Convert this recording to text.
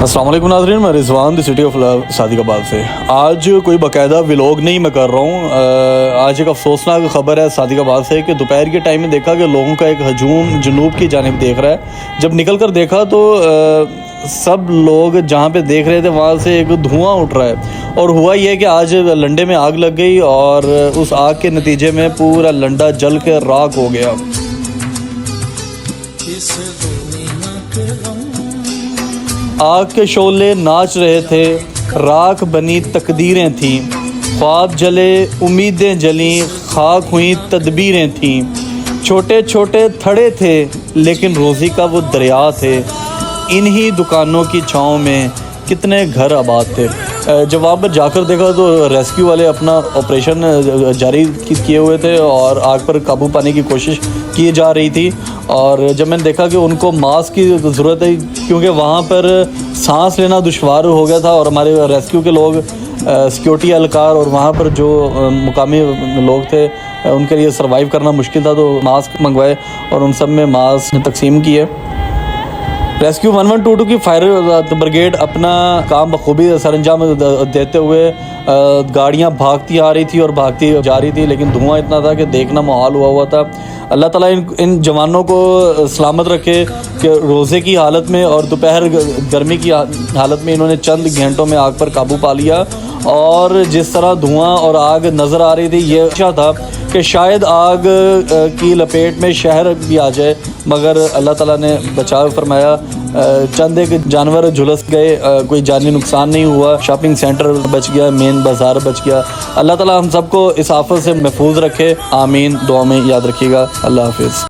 السلام علیکم ناظرین، میں رضوان دی سٹی آف لو صادق آباد سے آج کوئی باقاعدہ ولاگ نہیں میں کر رہا ہوں۔ آج ایک افسوسناک خبر ہے صادق آباد سے کہ دوپہر کے ٹائم میں دیکھا کہ لوگوں کا ایک ہجوم جنوب کی جانب دیکھ رہا ہے۔ جب نکل کر دیکھا تو سب لوگ جہاں پہ دیکھ رہے تھے وہاں سے ایک دھواں اٹھ رہا ہے، اور ہوا یہ کہ آج لنڈے میں آگ لگ گئی اور اس آگ کے نتیجے میں پورا لنڈا جل کے راکھ ہو گیا۔ آگ کے شعلے ناچ رہے تھے، راکھ بنی تقدیریں تھیں، خواب جلے امیدیں جلیں، خاک ہوئیں تدبیریں تھیں، چھوٹے چھوٹے تھڑے تھے لیکن روزی کا وہ دریا تھے، انہی دکانوں کی چھاؤں میں کتنے گھر آباد تھے۔ جب وہاں پر جا کر دیکھا تو ریسکیو والے اپنا آپریشن جاری کیے ہوئے تھے اور آگ پر قابو پانے کی کوشش کی جا رہی تھی، اور جب میں نے دیکھا کہ ان کو ماسک کی ضرورت ہے کیونکہ وہاں پر سانس لینا دشوار ہو گیا تھا، اور ہمارے ریسکیو کے لوگ سیکیورٹی اہلکار اور وہاں پر جو مقامی لوگ تھے ان کے لیے سروائیو کرنا مشکل تھا، تو ماسک منگوائے اور ان سب میں ماسک تقسیم کیے۔ ریسکیو 1122 کی فائر بریگیڈ اپنا کام بخوبی سر انجام دیتے ہوئے گاڑیاں بھاگتی آ رہی تھی اور بھاگتی جا رہی تھی، لیکن دھواں اتنا تھا کہ دیکھنا محال ہوا تھا۔ اللہ تعالیٰ ان جوانوں کو سلامت رکھے کہ روزے کی حالت میں اور دوپہر گرمی کی حالت میں انہوں نے چند گھنٹوں میں آگ پر قابو پا لیا، اور جس طرح دھواں اور آگ نظر آ رہی تھی یہ اچھا تھا کہ شاید آگ کی لپیٹ میں شہر بھی آ جائے، مگر اللہ تعالیٰ نے بچاؤ فرمایا۔ چند ایک جانور جھلس گئے، کوئی جانی نقصان نہیں ہوا، شاپنگ سینٹر بچ گیا، مین بازار بچ گیا۔ اللہ تعالیٰ ہم سب کو اس آفت سے محفوظ رکھے، آمین۔ دعا میں یاد رکھیے گا۔ اللہ حافظ۔